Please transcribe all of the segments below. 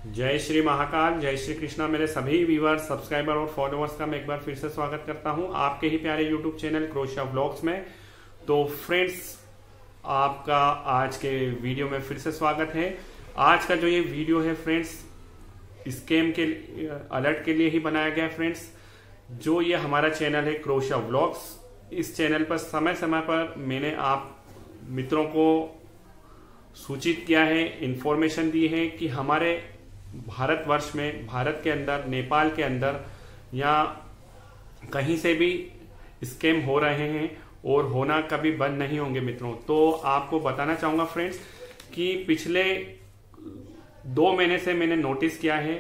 जय श्री महाकाल, जय श्री कृष्णा। मेरे सभी व्यूअर्स, सब्सक्राइबर और फॉलोअर्स का मैं एक बार फिर से स्वागत करता हूं आपके ही प्यारे यूट्यूब चैनल क्रोशिया व्लॉग्स में। तो फ्रेंड्स, आपका आज के वीडियो में फिर से स्वागत है। आज का जो ये वीडियो है फ्रेंड्स, स्कैम के अलर्ट के लिए ही बनाया गया है फ्रेंड्स। जो ये हमारा चैनल है क्रोशिया व्लॉग्स, इस चैनल पर समय समय पर मैंने आप मित्रों को सूचित किया है, इंफॉर्मेशन दी है कि हमारे भारतवर्ष में, भारत के अंदर, नेपाल के अंदर या कहीं से भी स्कैम हो रहे हैं और होना कभी बंद नहीं होंगे मित्रों। तो आपको बताना चाहूंगा फ्रेंड्स कि पिछले 2 महीने से मैंने नोटिस किया है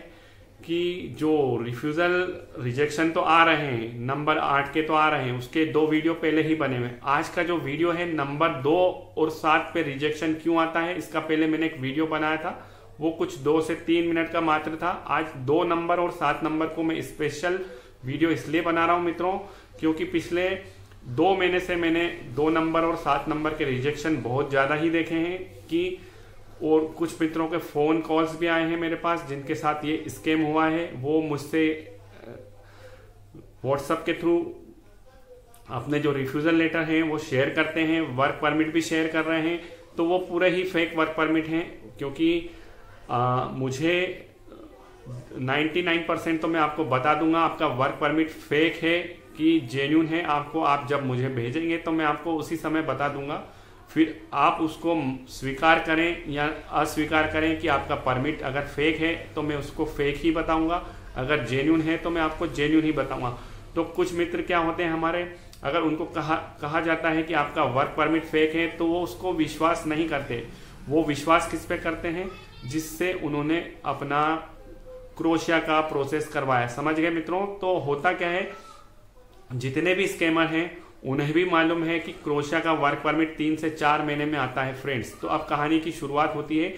कि जो रिफ्यूजल रिजेक्शन तो आ रहे हैं, नंबर 8 के तो आ रहे हैं, उसके 2 वीडियो पहले ही बने हुए। आज का जो वीडियो है नंबर 2 और 7 पे रिजेक्शन क्यों आता है, इसका पहले मैंने एक वीडियो बनाया था, वो कुछ 2 से 3 मिनट का मात्र था। आज 2 नंबर और 7 नंबर को मैं स्पेशल वीडियो इसलिए बना रहा हूं मित्रों क्योंकि पिछले 2 महीने से मैंने 2 नंबर और 7 नंबर के रिजेक्शन बहुत ज्यादा ही देखे हैं कि, और कुछ मित्रों के फोन कॉल्स भी आए हैं मेरे पास जिनके साथ ये स्कैम हुआ है। वो मुझसे व्हाट्सएप के थ्रू अपने जो रिफ्यूजल लेटर हैं वो शेयर करते हैं, वर्क परमिट भी शेयर कर रहे हैं। तो वो पूरे ही फेक वर्क परमिट हैं क्योंकि मुझे 99% तो मैं आपको बता दूंगा आपका वर्क परमिट फेक है कि जेन्युइन है। आपको, आप जब मुझे भेजेंगे तो मैं आपको उसी समय बता दूंगा, फिर आप उसको स्वीकार करें या अस्वीकार करें कि आपका परमिट अगर फेक है तो मैं उसको फेक ही बताऊंगा, अगर जेन्युइन है तो मैं आपको जेन्युइन ही बताऊंगा। तो कुछ मित्र क्या होते हैं हमारे, अगर उनको कहा जाता है कि आपका वर्क परमिट फेक है तो वो उसको विश्वास नहीं करते। वो विश्वास किस पे करते हैं, जिससे उन्होंने अपना क्रोशिया का प्रोसेस करवाया। समझ गए मित्रों। तो होता क्या है, जितने भी स्कैमर हैं उन्हें भी मालूम है कि क्रोशिया का वर्क परमिट 3 से 4 महीने में आता है फ्रेंड्स। तो अब कहानी की शुरुआत होती है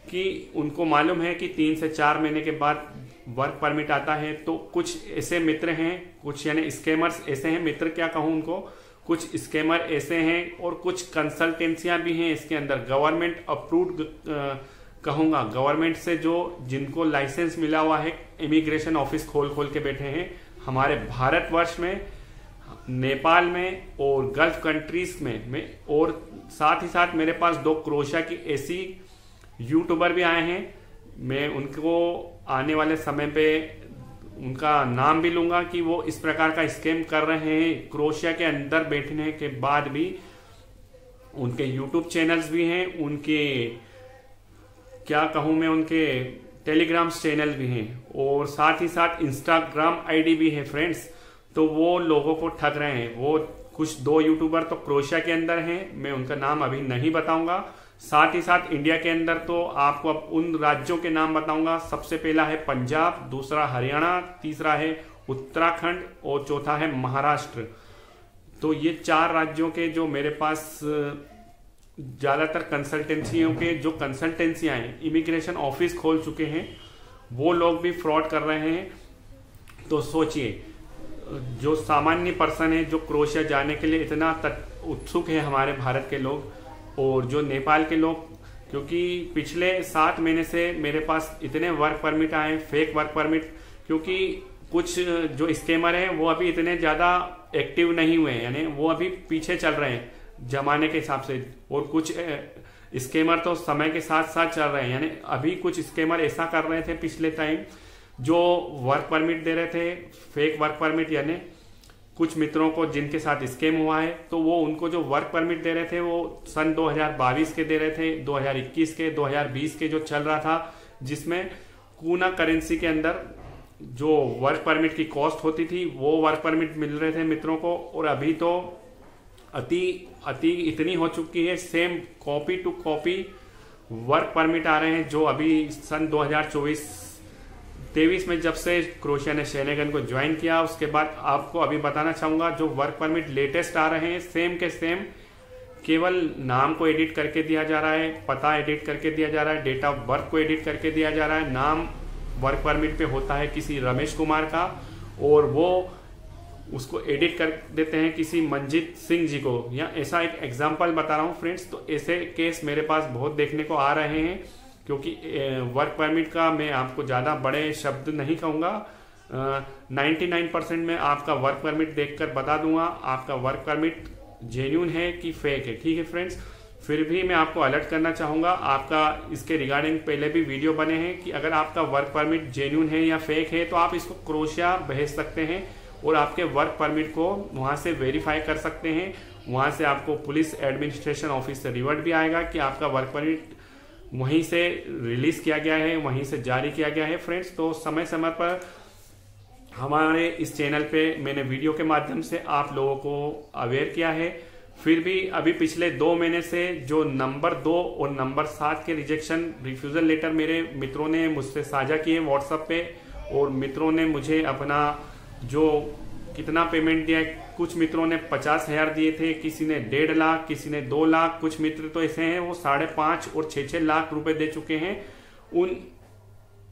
कि उनको मालूम है कि 3 से 4 महीने के बाद वर्क परमिट आता है। तो कुछ ऐसे मित्र हैं, कुछ यानी स्कैमर्स ऐसे हैं, मित्र क्या कहूं उनको, कुछ स्कैमर ऐसे हैं और कुछ कंसल्टेंसियां भी हैं इसके अंदर, गवर्नमेंट अप्रूव्ड कहूंगा, गवर्नमेंट से जो जिनको लाइसेंस मिला हुआ है, इमिग्रेशन ऑफिस खोल के बैठे हैं हमारे भारतवर्ष में, नेपाल में और गल्फ कंट्रीज में और साथ ही साथ मेरे पास 2 क्रोशिया की ऐसी यूट्यूबर भी आए हैं। मैं उनको आने वाले समय पे उनका नाम भी लूंगा कि वो इस प्रकार का स्कैम कर रहे हैं। क्रोशिया के अंदर बैठने के बाद भी उनके यूट्यूब चैनल्स भी हैं, उनके क्या कहूं मैं, उनके टेलीग्राम चैनल भी हैं और साथ ही साथ इंस्टाग्राम आईडी भी है फ्रेंड्स। तो वो लोगों को ठग रहे हैं। वो कुछ 2 यूट्यूबर तो क्रोशिया के अंदर हैं, मैं उनका नाम अभी नहीं बताऊंगा। साथ ही साथ इंडिया के अंदर तो आपको अब उन राज्यों के नाम बताऊंगा। सबसे पहला है पंजाब, दूसरा हरियाणा, तीसरा है उत्तराखंड और चौथा है महाराष्ट्र। तो ये 4 राज्यों के जो मेरे पास ज्यादातर कंसल्टेंसियों के जो कंसल्टेंसियां हैं, इमिग्रेशन ऑफिस खोल चुके हैं, वो लोग भी फ्रॉड कर रहे हैं। तो सोचिए, जो सामान्य पर्सन है, जो क्रोशिया जाने के लिए इतना उत्सुक है हमारे भारत के लोग और जो नेपाल के लोग, क्योंकि पिछले 7 महीने से मेरे पास इतने वर्क परमिट आए, फेक वर्क परमिट, क्योंकि कुछ जो स्कैमर हैं वो अभी इतने ज्यादा एक्टिव नहीं हुए हैं, यानी वो अभी पीछे चल रहे हैं जमाने के हिसाब से, और कुछ स्कैमर तो समय के साथ साथ चल रहे हैं। यानी अभी कुछ स्कैमर ऐसा कर रहे थे पिछले टाइम, जो वर्क परमिट दे रहे थे, फेक वर्क परमिट, यानी कुछ मित्रों को जिनके साथ स्कैम हुआ है तो वो उनको जो वर्क परमिट दे रहे थे वो सन 2022 के दे रहे थे, 2021 के, 2020 के जो चल रहा था, जिसमें कूना करेंसी के अंदर जो वर्क परमिट की कॉस्ट होती थी वो वर्क परमिट मिल रहे थे मित्रों को। और अभी तो अति इतनी हो चुकी है, same copy to copy work permit आ रहे हैं, जो अभी सन 2023 में जब से क्रोशिया ने शेनेगन को ज्वाइन किया, उसके बाद आपको अभी बताना चाहूंगा जो वर्क परमिट लेटेस्ट आ रहे हैं, सेम के सेम, केवल नाम को एडिट करके दिया जा रहा है, पता एडिट करके दिया जा रहा है, डेट ऑफ बर्थ को एडिट करके दिया जा रहा है। नाम वर्क परमिट पे होता है किसी रमेश कुमार का और वो उसको एडिट कर देते हैं किसी मंजीत सिंह जी को, या ऐसा एक एग्जांपल बता रहा हूं फ्रेंड्स। तो ऐसे केस मेरे पास बहुत देखने को आ रहे हैं क्योंकि वर्क परमिट का मैं आपको ज़्यादा बड़े शब्द नहीं कहूँगा। 99% में आपका वर्क परमिट देखकर बता दूंगा आपका वर्क परमिट जेन्युइन है कि फेक है। ठीक है फ्रेंड्स, फिर भी मैं आपको अलर्ट करना चाहूँगा, आपका इसके रिगार्डिंग पहले भी वीडियो बने हैं कि अगर आपका वर्क परमिट जेन्युइन है या फेक है तो आप इसको क्रोशिया भेज सकते हैं और आपके वर्क परमिट को वहाँ से वेरीफाई कर सकते हैं। वहाँ से आपको पुलिस एडमिनिस्ट्रेशन ऑफिस से रिवर्ट भी आएगा कि आपका वर्क परमिट वहीं से रिलीज किया गया है, वहीं से जारी किया गया है। फ्रेंड्स, तो समय समय पर हमारे इस चैनल पे मैंने वीडियो के माध्यम से आप लोगों को अवेयर किया है। फिर भी अभी पिछले 2 महीने से जो नंबर 2 और नंबर 7 के रिजेक्शन रिफ्यूजल लेटर मेरे मित्रों ने मुझसे साझा किए व्हाट्सएप पे, और मित्रों ने मुझे अपना जो कितना पेमेंट दिया है, कुछ मित्रों ने 50,000 दिए थे, किसी ने 1.5 लाख, किसी ने 2 लाख, कुछ मित्र तो ऐसे हैं वो 5.5 और 6 लाख रुपए दे चुके हैं उन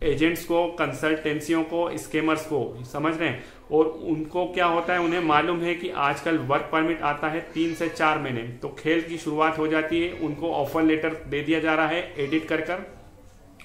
एजेंट्स को, कंसल्टेंसियों को, स्कैमर्स को, समझ रहे हैं। और उनको क्या होता है, उन्हें मालूम है कि आजकल वर्क परमिट आता है 3 से 4 महीने, तो खेल की शुरुआत हो जाती है। उनको ऑफर लेटर दे दिया जा रहा है एडिट कर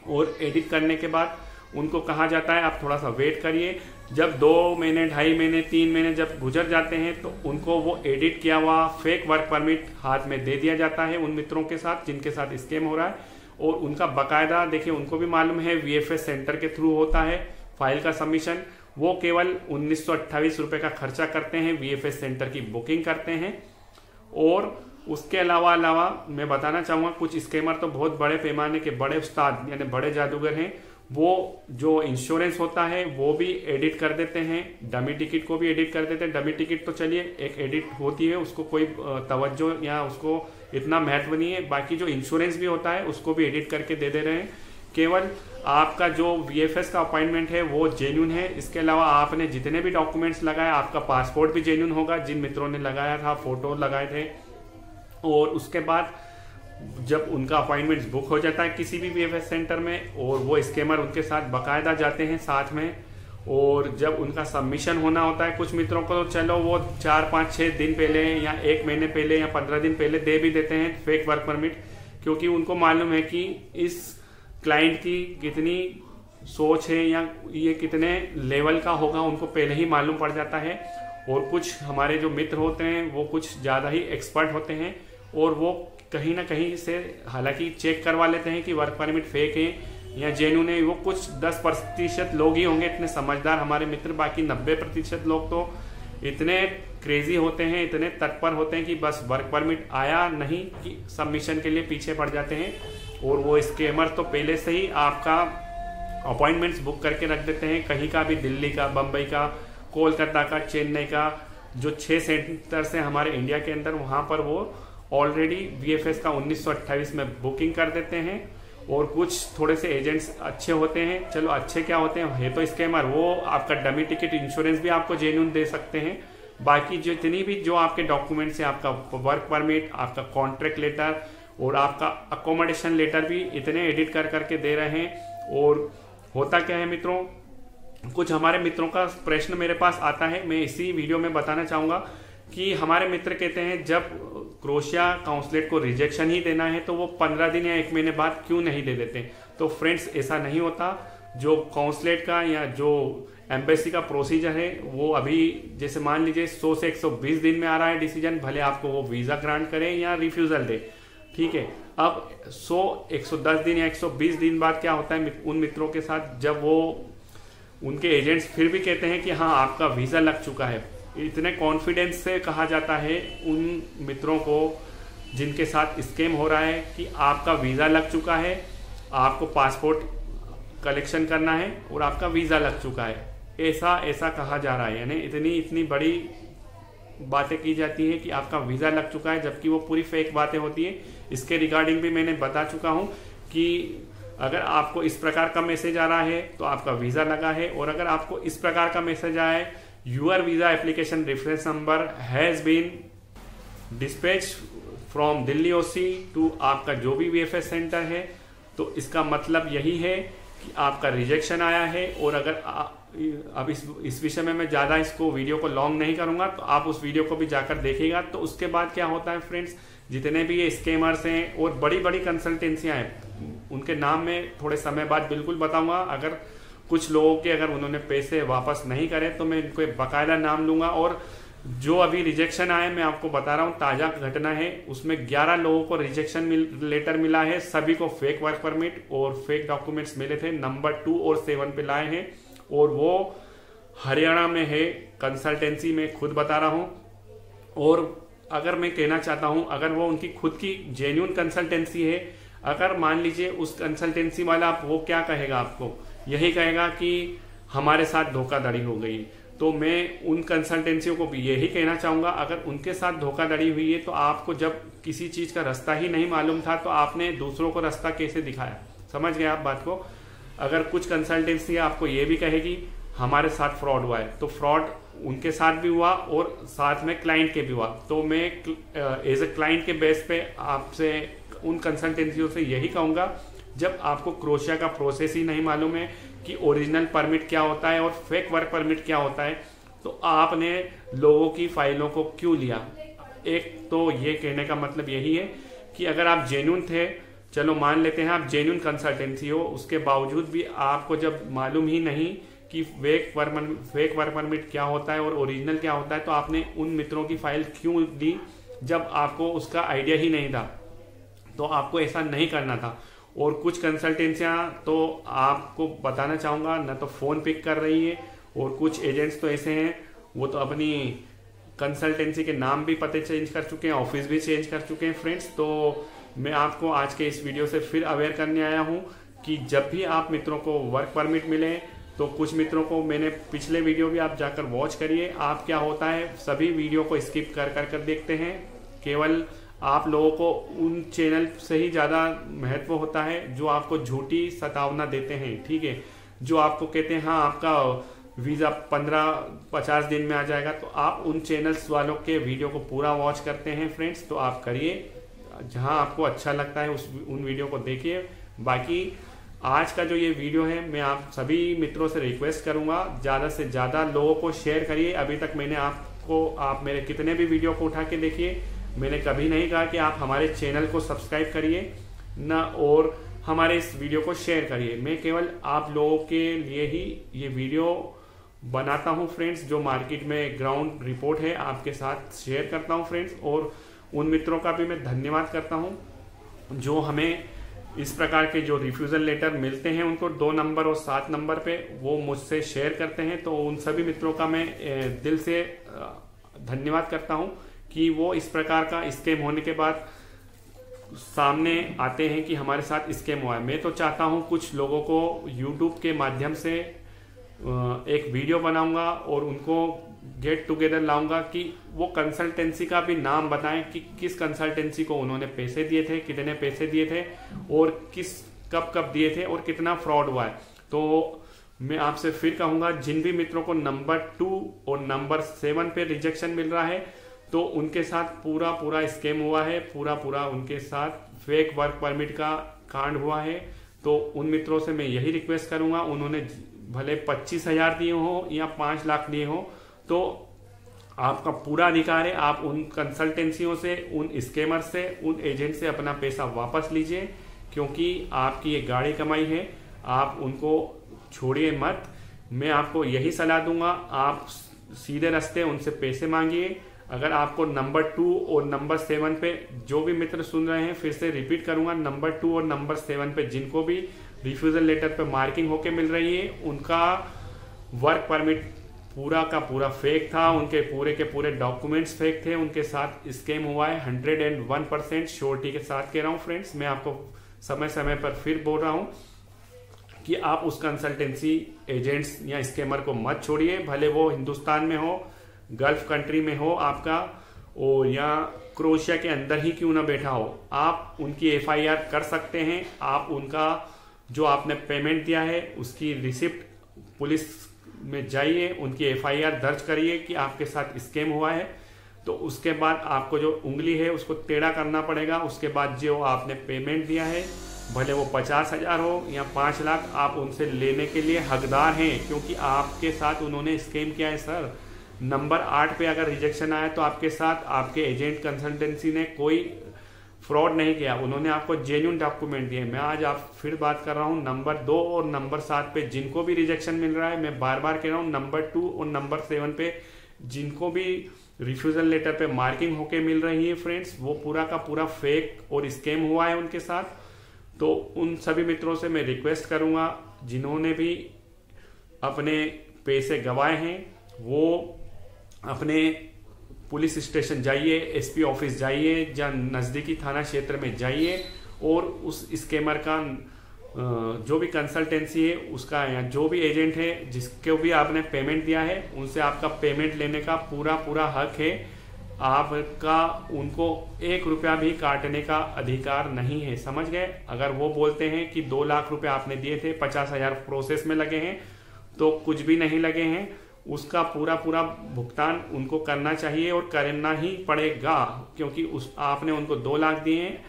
और एडिट करने के बाद उनको कहा जाता है आप थोड़ा सा वेट करिए। जब 2 महीने, 2.5 महीने, 3 महीने जब गुजर जाते हैं तो उनको वो एडिट किया हुआ फेक वर्क परमिट हाथ में दे दिया जाता है उन मित्रों के साथ जिनके साथ स्कैम हो रहा है। और उनका बकायदा देखिए, उनको भी मालूम है वीएफएस सेंटर के थ्रू होता है फाइल का सबमिशन। वो केवल 1928 रुपए का खर्चा करते हैं, वीएफएस सेंटर की बुकिंग करते हैं। और उसके अलावा मैं बताना चाहूंगा, कुछ स्कैमर तो बहुत बड़े पैमाने के बड़े उस्ताद यानी बड़े जादूगर हैं, वो जो इंश्योरेंस होता है वो भी एडिट कर देते हैं, डमी टिकट को भी एडिट कर देते हैं। डमी टिकट तो चलिए एक एडिट होती है, उसको कोई तवज्जो या उसको इतना महत्व नहीं है, बाकी जो इंश्योरेंस भी होता है उसको भी एडिट करके दे रहे हैं। केवल आपका जो वीएफएस का अपॉइंटमेंट है वो जेन्युइन है, इसके अलावा आपने जितने भी डॉक्यूमेंट्स लगाए, आपका पासपोर्ट भी जेन्युइन होगा, जिन मित्रों ने लगाया था फोटो लगाए थे। और उसके बाद जब उनका अपॉइंटमेंट बुक हो जाता है किसी भी वीएफएस सेंटर में, और वो स्कैमर उनके साथ बाकायदा जाते हैं साथ में, और जब उनका सबमिशन होना होता है, कुछ मित्रों को तो चलो वो 4, 5, 6 दिन पहले या 1 महीने पहले या 15 दिन पहले दे भी देते हैं फेक वर्क परमिट, क्योंकि उनको मालूम है कि इस क्लाइंट की कितनी सोच है या ये कितने लेवल का होगा, उनको पहले ही मालूम पड़ जाता है। और कुछ हमारे जो मित्र होते हैं वो कुछ ज़्यादा ही एक्सपर्ट होते हैं और वो कहीं ना कहीं से हालांकि चेक करवा लेते हैं कि वर्क परमिट फेक है या जेन्युइन है। वो कुछ 10% लोग ही होंगे इतने समझदार हमारे मित्र, बाकी 90% लोग तो इतने क्रेजी होते हैं, इतने तत्पर होते हैं कि बस वर्क परमिट आया नहीं कि सबमिशन के लिए पीछे पड़ जाते हैं। और वो स्कैमर तो पहले से ही आपका अपॉइंटमेंट्स बुक करके रख देते हैं, कहीं का भी, दिल्ली का, बम्बई का, कोलकाता का, चेन्नई का, जो 6 सेंटर्स हैं हमारे इंडिया के अंदर, वहां पर वो ऑलरेडी वीएफएस का 1928 में बुकिंग कर देते हैं। और कुछ थोड़े से एजेंट्स अच्छे होते हैं, चलो अच्छे क्या होते हैं, है तो स्कैमर, वो आपका डमी टिकट इंश्योरेंस भी आपको जेन्युइन दे सकते हैं। बाकी जितनी भी जो आपके डॉक्यूमेंट्स हैं, आपका वर्क परमिट, आपका कॉन्ट्रैक्ट लेटर और आपका अकोमोडेशन लेटर भी इतने एडिट कर करके दे रहे हैं। और होता क्या है मित्रों, कुछ हमारे मित्रों का प्रश्न मेरे पास आता है, मैं इसी वीडियो में बताना चाहूंगा कि हमारे मित्र कहते हैं जब क्रोशिया काउंसलेट को रिजेक्शन ही देना है तो वो 15 दिन या 1 महीने बाद क्यों नहीं दे देते। तो फ्रेंड्स, ऐसा नहीं होता। जो काउंसलेट का या जो एम्बेसी का प्रोसीजर है वो अभी जैसे मान लीजिए 100 से 120 दिन में आ रहा है डिसीजन, भले आपको वो वीजा ग्रांट करे या रिफ्यूजल दे, ठीक है। अब 100, 110 दिन या 120 दिन बाद क्या होता है उन मित्रों के साथ, जब वो उनके एजेंट्स फिर भी कहते हैं कि हाँ आपका वीजा लग चुका है, इतने कॉन्फिडेंस से कहा जाता है उन मित्रों को जिनके साथ स्कैम हो रहा है कि आपका वीजा लग चुका है, आपको पासपोर्ट कलेक्शन करना है और आपका वीजा लग चुका है, ऐसा कहा जा रहा है। यानी इतनी बड़ी बातें की जाती है कि आपका वीजा लग चुका है, जबकि वो पूरी फेक बातें होती है। इसके रिगार्डिंग भी मैंने बता चुका हूं कि अगर आपको इस प्रकार का मैसेज आ रहा है तो आपका वीजा लगा है, और अगर आपको इस प्रकार का मैसेज आया है your visa application reference number has been dispatch from Delhi OC to आपका जो भी वीएफएस सेंटर है, तो इसका मतलब यही है कि आपका रिजेक्शन आया है। और अगर अब इस विषय में मैं ज़्यादा इसको वीडियो को लॉन्ग नहीं करूंगा, तो आप उस वीडियो को भी जाकर देखिएगा। तो उसके बाद क्या होता है फ्रेंड्स, जितने भी ये स्कैमर्स हैं और बड़ी बड़ी कंसल्टेंसियां हैं, उनके नाम में थोड़े समय बाद बिल्कुल बताऊंगा। अगर कुछ लोगों के अगर उन्होंने पैसे वापस नहीं करे तो मैं इनको बाकायदा नाम लूंगा। और जो अभी रिजेक्शन आए, मैं आपको बता रहा हूँ, ताज़ा घटना है, उसमें 11 लोगों को रिजेक्शन लेटर मिला है। सभी को फेक वर्क परमिट और फेक डॉक्यूमेंट्स मिले थे। नंबर 2 और 7 पे लाए हैं और वो हरियाणा में है, कंसल्टेंसी में, खुद बता रहा हूँ। और अगर मैं कहना चाहता हूँ, अगर वो उनकी खुद की जेन्युइन कंसल्टेंसी है, अगर मान लीजिए उस कंसल्टेंसी वाला वो क्या कहेगा आपको, यही कहेगा कि हमारे साथ धोखाधड़ी हो गई, तो मैं उन कंसल्टेंसियों को भी यही कहना चाहूंगा, अगर उनके साथ धोखाधड़ी हुई है तो आपको जब किसी चीज का रास्ता ही नहीं मालूम था तो आपने दूसरों को रास्ता कैसे दिखाया? समझ गए आप बात को? अगर कुछ कंसल्टेंसी आपको ये भी कहेगी हमारे साथ फ्रॉड हुआ है, तो फ्रॉड उनके साथ भी हुआ और साथ में क्लाइंट के भी हुआ। तो मैं एज ए क्लाइंट के बेस पे आपसे उन कंसल्टेंसियों से यही कहूंगा, जब आपको क्रोशिया का प्रोसेस ही नहीं मालूम है कि ओरिजिनल परमिट क्या होता है और फेक वर्क परमिट क्या होता है, तो आपने लोगों की फाइलों को क्यों लिया? एक तो ये कहने का मतलब यही है कि अगर आप जेन्युइन थे, चलो मान लेते हैं आप जेन्युइन कंसल्टेंसी हो, उसके बावजूद भी आपको जब मालूम ही नहीं कि फेक वर्क परमिट क्या होता है और ओरिजिनल क्या होता है, तो आपने उन मित्रों की फाइल क्यों ली जब आपको उसका आइडिया ही नहीं था? तो आपको ऐसा नहीं करना था। और कुछ कंसल्टेंसियां तो आपको बताना चाहूंगा ना, तो फोन पिक कर रही है, और कुछ एजेंट्स तो ऐसे हैं वो तो अपनी कंसल्टेंसी के नाम भी पते चेंज कर चुके हैं, ऑफिस भी चेंज कर चुके हैं फ्रेंड्स। तो मैं आपको आज के इस वीडियो से फिर अवेयर करने आया हूं कि जब भी आप मित्रों को वर्क परमिट मिले, तो कुछ मित्रों को मैंने पिछले वीडियो भी आप जाकर वॉच करिए, आप क्या होता है सभी वीडियो को स्किप कर देखते हैं। केवल आप लोगों को उन चैनल से ही ज़्यादा महत्व होता है जो आपको झूठी सतावना देते हैं, ठीक है, जो आपको कहते हैं हाँ आपका वीज़ा 15-50 दिन में आ जाएगा, तो आप उन चैनल्स वालों के वीडियो को पूरा वॉच करते हैं फ्रेंड्स। तो आप करिए, जहां आपको अच्छा लगता है उन वीडियो को देखिए। बाकी आज का जो ये वीडियो है, मैं आप सभी मित्रों से रिक्वेस्ट करूंगा ज़्यादा से ज़्यादा लोगों को शेयर करिए। अभी तक मैंने आप मेरे कितने भी वीडियो को उठा के देखिए, मैंने कभी नहीं कहा कि आप हमारे चैनल को सब्सक्राइब करिए ना और हमारे इस वीडियो को शेयर करिए। मैं केवल आप लोगों के लिए ही ये वीडियो बनाता हूं फ्रेंड्स, जो मार्केट में ग्राउंड रिपोर्ट है आपके साथ शेयर करता हूं फ्रेंड्स। और उन मित्रों का भी मैं धन्यवाद करता हूं जो हमें इस प्रकार के जो रिफ्यूजल लेटर मिलते हैं उनको 2 नंबर और 7 नंबर पे वो मुझसे शेयर करते हैं। तो उन सभी मित्रों का मैं दिल से धन्यवाद करता हूं कि वो इस प्रकार का स्कैम होने के बाद सामने आते हैं कि हमारे साथ स्कैम हुआ है। मैं तो चाहता हूं कुछ लोगों को YouTube के माध्यम से एक वीडियो बनाऊंगा और उनको गेट टुगेदर लाऊंगा कि वो कंसल्टेंसी का भी नाम बताएं कि किस कंसल्टेंसी को उन्होंने पैसे दिए थे, कितने पैसे दिए थे और कब कब दिए थे और कितना फ्रॉड हुआ है। तो मैं आपसे फिर कहूंगा, जिन भी मित्रों को नंबर 2 और नंबर 7 पे रिजेक्शन मिल रहा है, तो उनके साथ पूरा स्कैम हुआ है, पूरा उनके साथ फेक वर्क परमिट का कांड हुआ है। तो उन मित्रों से मैं यही रिक्वेस्ट करूंगा, उन्होंने भले 25,000 दिए हो या 5 लाख दिए हो, तो आपका पूरा अधिकार है, आप उन कंसल्टेंसियों से, उन स्कैमर से, उन एजेंट से अपना पैसा वापस लीजिए, क्योंकि आपकी ये गाड़ी कमाई है, आप उनको छोड़िए मत। मैं आपको यही सलाह दूंगा, आप सीधे रास्ते उनसे पैसे मांगिए। अगर आपको नंबर 2 और नंबर 7 पे, जो भी मित्र सुन रहे हैं, फिर से रिपीट करूंगा, नंबर 2 और नंबर 7 पे जिनको भी रिफ्यूजल लेटर पे मार्किंग होके मिल रही है, उनका वर्क परमिट पूरा का पूरा फेक था, उनके पूरे के पूरे डॉक्यूमेंट्स फेक थे, उनके साथ स्कैम हुआ है। 101% श्योरिटी के साथ कह रहा हूं फ्रेंड्स। मैं आपको समय समय पर फिर बोल रहा हूं कि आप उस कंसल्टेंसी एजेंट्स या स्कैमर को मत छोड़िए, भले वो हिंदुस्तान में हो, गल्फ कंट्री में हो आपका, और या क्रोशिया के अंदर ही क्यों ना बैठा हो, आप उनकी FIR कर सकते हैं। आप उनका जो आपने पेमेंट दिया है उसकी रिसिप्ट पुलिस में जाइए, उनकी FIR दर्ज करिए कि आपके साथ स्कैम हुआ है। तो उसके बाद आपको जो उंगली है उसको टेढ़ा करना पड़ेगा। उसके बाद जो आपने पेमेंट दिया है, भले वो 50,000 हो या 5 लाख, आप उनसे लेने के लिए हकदार हैं, क्योंकि आपके साथ उन्होंने स्कैम किया है सर। नंबर 8 पे अगर रिजेक्शन आया तो आपके साथ आपके एजेंट कंसल्टेंसी ने कोई फ्रॉड नहीं किया, उन्होंने आपको जेन्युइन डॉक्यूमेंट दिए। मैं आज आप फिर बात कर रहा हूँ नंबर 2 और नंबर 7 पे जिनको भी रिजेक्शन मिल रहा है, मैं बार बार कह रहा हूँ नंबर 2 और नंबर 7 पे जिनको भी रिफ्यूजल लेटर पे मार्किंग होके मिल रही है फ्रेंड्स, वो पूरा का पूरा फेक और स्कैम हुआ है उनके साथ। तो उन सभी मित्रों से मैं रिक्वेस्ट करूंगा जिन्होंने भी अपने पैसे गंवाए हैं, वो अपने पुलिस स्टेशन जाइए, एसपी ऑफिस जाइए, या नज़दीकी थाना क्षेत्र में जाइए और उस स्कैमर का जो भी कंसल्टेंसी है उसका या जो भी एजेंट है जिसको भी आपने पेमेंट दिया है, उनसे आपका पेमेंट लेने का पूरा हक है। आपका उनको 1 रुपया भी काटने का अधिकार नहीं है, समझ गए। अगर वो बोलते हैं कि 2 लाख रुपए आपने दिए थे, 50,000 प्रोसेस में लगे हैं, तो कुछ भी नहीं लगे हैं, उसका पूरा भुगतान उनको करना चाहिए और करना ही पड़ेगा, क्योंकि आपने उनको 2 लाख दिए हैं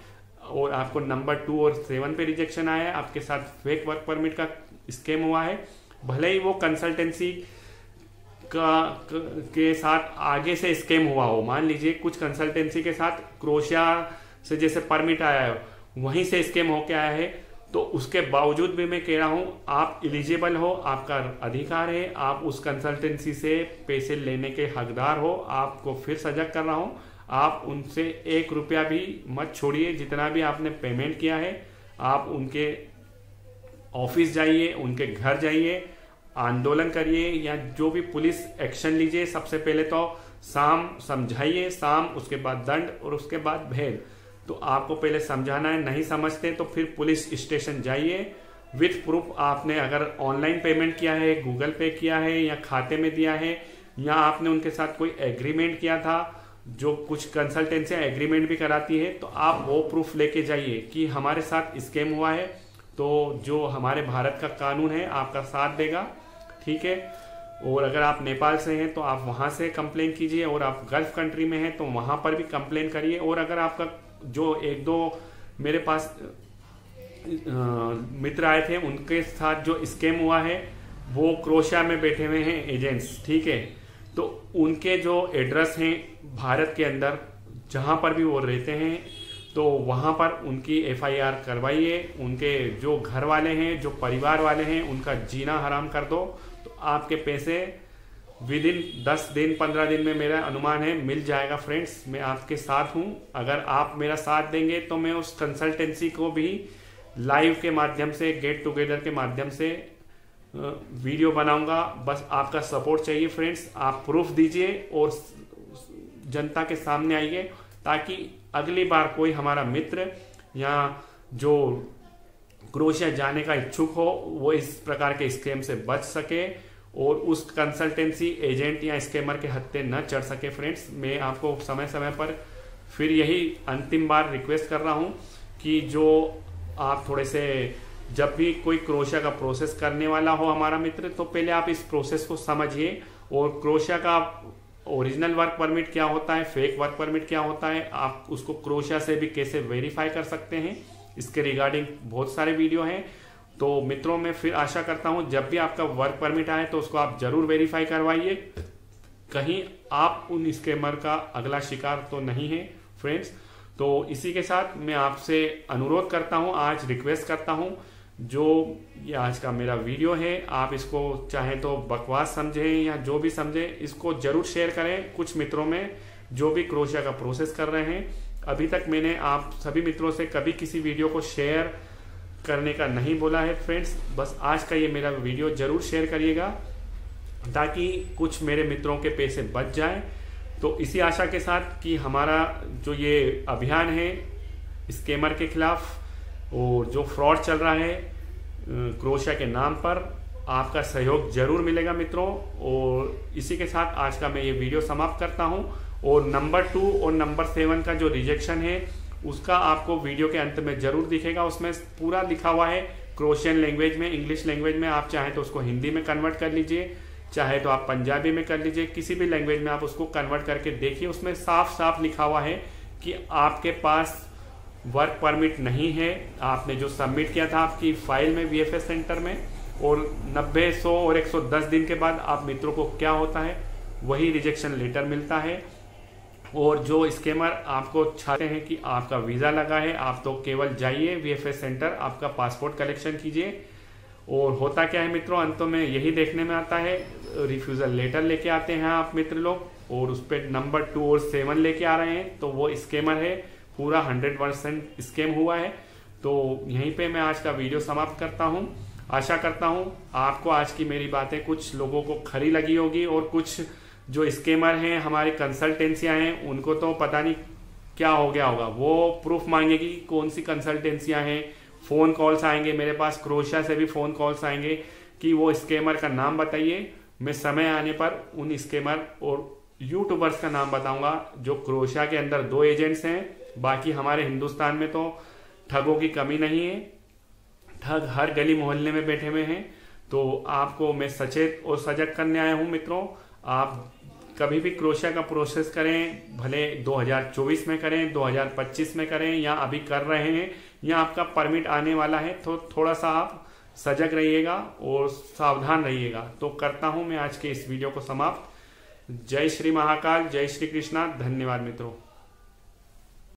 और आपको नंबर 2 और 7 पे रिजेक्शन आया है, आपके साथ फेक वर्क परमिट का स्कैम हुआ है। भले ही वो कंसल्टेंसी के साथ आगे से स्कैम हुआ हो, मान लीजिए कुछ कंसल्टेंसी के साथ क्रोशिया से जैसे परमिट आया है वहीं से स्कैम होके आया है, तो उसके बावजूद भी मैं कह रहा हूं आप एलिजिबल हो, आपका अधिकार है, आप उस कंसल्टेंसी से पैसे लेने के हकदार हो। आपको फिर सजग कर रहा हूं, आप उनसे 1 रुपया भी मत छोड़िए। जितना भी आपने पेमेंट किया है, आप उनके ऑफिस जाइए, उनके घर जाइए, आंदोलन करिए या जो भी पुलिस एक्शन लीजिए। सबसे पहले तो साम समझाइए, साम, उसके बाद दंड और उसके बाद भेद। तो आपको पहले समझाना है, नहीं समझते तो फिर पुलिस स्टेशन जाइए विथ प्रूफ। आपने अगर ऑनलाइन पेमेंट किया है, गूगल पे किया है या खाते में दिया है, या आपने उनके साथ कोई एग्रीमेंट किया था, जो कुछ कंसल्टेंसियां एग्रीमेंट भी कराती है, तो आप वो प्रूफ लेके जाइए कि हमारे साथ स्कैम हुआ है। तो जो हमारे भारत का कानून है आपका साथ देगा, ठीक है। और अगर आप नेपाल से हैं तो आप वहां से कंप्लेन कीजिए, और आप गल्फ कंट्री में हैं तो वहां पर भी कंप्लेन करिए। और अगर आपका जो 1-2 मेरे पास मित्र आए थे, उनके साथ जो स्कैम हुआ है वो क्रोशिया में बैठे हुए हैं एजेंट्स, ठीक है। तो उनके जो एड्रेस हैं भारत के अंदर जहां पर भी वो रहते हैं, तो वहां पर उनकी FIR करवाइए। उनके जो घर वाले हैं, जो परिवार वाले हैं, उनका जीना हराम कर दो। तो आपके पैसे विदिन 10 दिन 15 दिन में मेरा अनुमान है मिल जाएगा फ्रेंड्स। मैं आपके साथ हूं, अगर आप मेरा साथ देंगे तो मैं उस कंसल्टेंसी को भी लाइव के माध्यम से, गेट टुगेदर के माध्यम से वीडियो बनाऊंगा। बस आपका सपोर्ट चाहिए फ्रेंड्स, आप प्रूफ दीजिए और जनता के सामने आइए, ताकि अगली बार कोई हमारा मित्र या जो क्रोशिया जाने का इच्छुक हो वो इस प्रकार के स्कैम से बच सके और उस कंसल्टेंसी एजेंट या स्कैमर के हत्थे न चढ़ सके। फ्रेंड्स, मैं आपको समय समय पर फिर यही अंतिम बार रिक्वेस्ट कर रहा हूं कि जो आप थोड़े से, जब भी कोई क्रोशिया का प्रोसेस करने वाला हो हमारा मित्र, तो पहले आप इस प्रोसेस को समझिए और क्रोशिया का ओरिजिनल वर्क परमिट क्या होता है, फेक वर्क परमिट क्या होता है, आप उसको क्रोशिया से भी कैसे वेरीफाई कर सकते हैं, इसके रिगार्डिंग बहुत सारे वीडियो हैं। तो मित्रों, मैं फिर आशा करता हूं जब भी आपका वर्क परमिट आए तो उसको आप जरूर वेरीफाई करवाइए, कहीं आप उन स्कैमर का अगला शिकार तो नहीं है फ्रेंड्स। तो इसी के साथ मैं आपसे अनुरोध करता हूं, आज रिक्वेस्ट करता हूं, जो ये आज का मेरा वीडियो है, आप इसको चाहे तो बकवास समझें या जो भी समझें, इसको जरूर शेयर करें कुछ मित्रों में जो भी क्रोशिया का प्रोसेस कर रहे हैं। अभी तक मैंने आप सभी मित्रों से कभी किसी वीडियो को शेयर करने का नहीं बोला है फ्रेंड्स। बस आज का ये मेरा वीडियो जरूर शेयर करिएगा ताकि कुछ मेरे मित्रों के पैसे बच जाएं। तो इसी आशा के साथ कि हमारा जो ये अभियान है स्कैमर के खिलाफ और जो फ्रॉड चल रहा है क्रोशिया के नाम पर, आपका सहयोग जरूर मिलेगा मित्रों। और इसी के साथ आज का मैं ये वीडियो समाप्त करता हूं। और नंबर 2 और नंबर 7 का जो रिजेक्शन है उसका आपको वीडियो के अंत में जरूर दिखेगा, उसमें पूरा लिखा हुआ है क्रोशियन लैंग्वेज में, इंग्लिश लैंग्वेज में। आप चाहे तो उसको हिंदी में कन्वर्ट कर लीजिए, चाहे तो आप पंजाबी में कर लीजिए, किसी भी लैंग्वेज में आप उसको कन्वर्ट करके देखिए। उसमें साफ साफ लिखा हुआ है कि आपके पास वर्क परमिट नहीं है, आपने जो सबमिट किया था आपकी फाइल में VFS सेंटर में, और 90, 100 और 110 दिन के बाद आप मित्रों को क्या होता है, वही रिजेक्शन लेटर मिलता है। और जो स्कैमर आपको चाहते हैं कि आपका वीज़ा लगा है, आप तो केवल जाइए वीएफएस सेंटर, आपका पासपोर्ट कलेक्शन कीजिए। और होता क्या है मित्रों, अंत में यही देखने में आता है, रिफ्यूज़ल लेटर लेके आते हैं आप मित्र लोग, और उस पर नंबर 2 और 7 लेके आ रहे हैं, तो वो स्कैमर है, पूरा 100% स्कैम हुआ है। तो यहीं पे मैं आज का वीडियो समाप्त करता हूँ। आशा करता हूँ आपको आज की मेरी बातें कुछ लोगों को खरी लगी होगी, और कुछ जो स्कैमर हैं, हमारी कंसल्टेंसियाँ हैं, उनको तो पता नहीं क्या हो गया होगा, वो प्रूफ मांगेगी कौन सी कंसल्टेंसियाँ हैं, फ़ोन कॉल्स आएंगे मेरे पास, क्रोएशिया से भी फ़ोन कॉल्स आएंगे कि वो स्कैमर का नाम बताइए। मैं समय आने पर उन स्कैमर और यूट्यूबर्स का नाम बताऊंगा। जो क्रोएशिया के अंदर 2 एजेंट्स हैं, बाकी हमारे हिंदुस्तान में तो ठगों की कमी नहीं है, ठग हर गली मोहल्ले में बैठे हुए हैं। तो आपको मैं सचेत और सजग करने आया हूं मित्रों। आप कभी भी क्रोएशिया का प्रोसेस करें, भले 2024 में करें, 2025 में करें, या अभी कर रहे हैं, या आपका परमिट आने वाला है, तो थोड़ा सा आप सजग रहिएगा और सावधान रहिएगा। तो करता हूं मैं आज के इस वीडियो को समाप्त। जय श्री महाकाल, जय श्री कृष्णा, धन्यवाद मित्रों।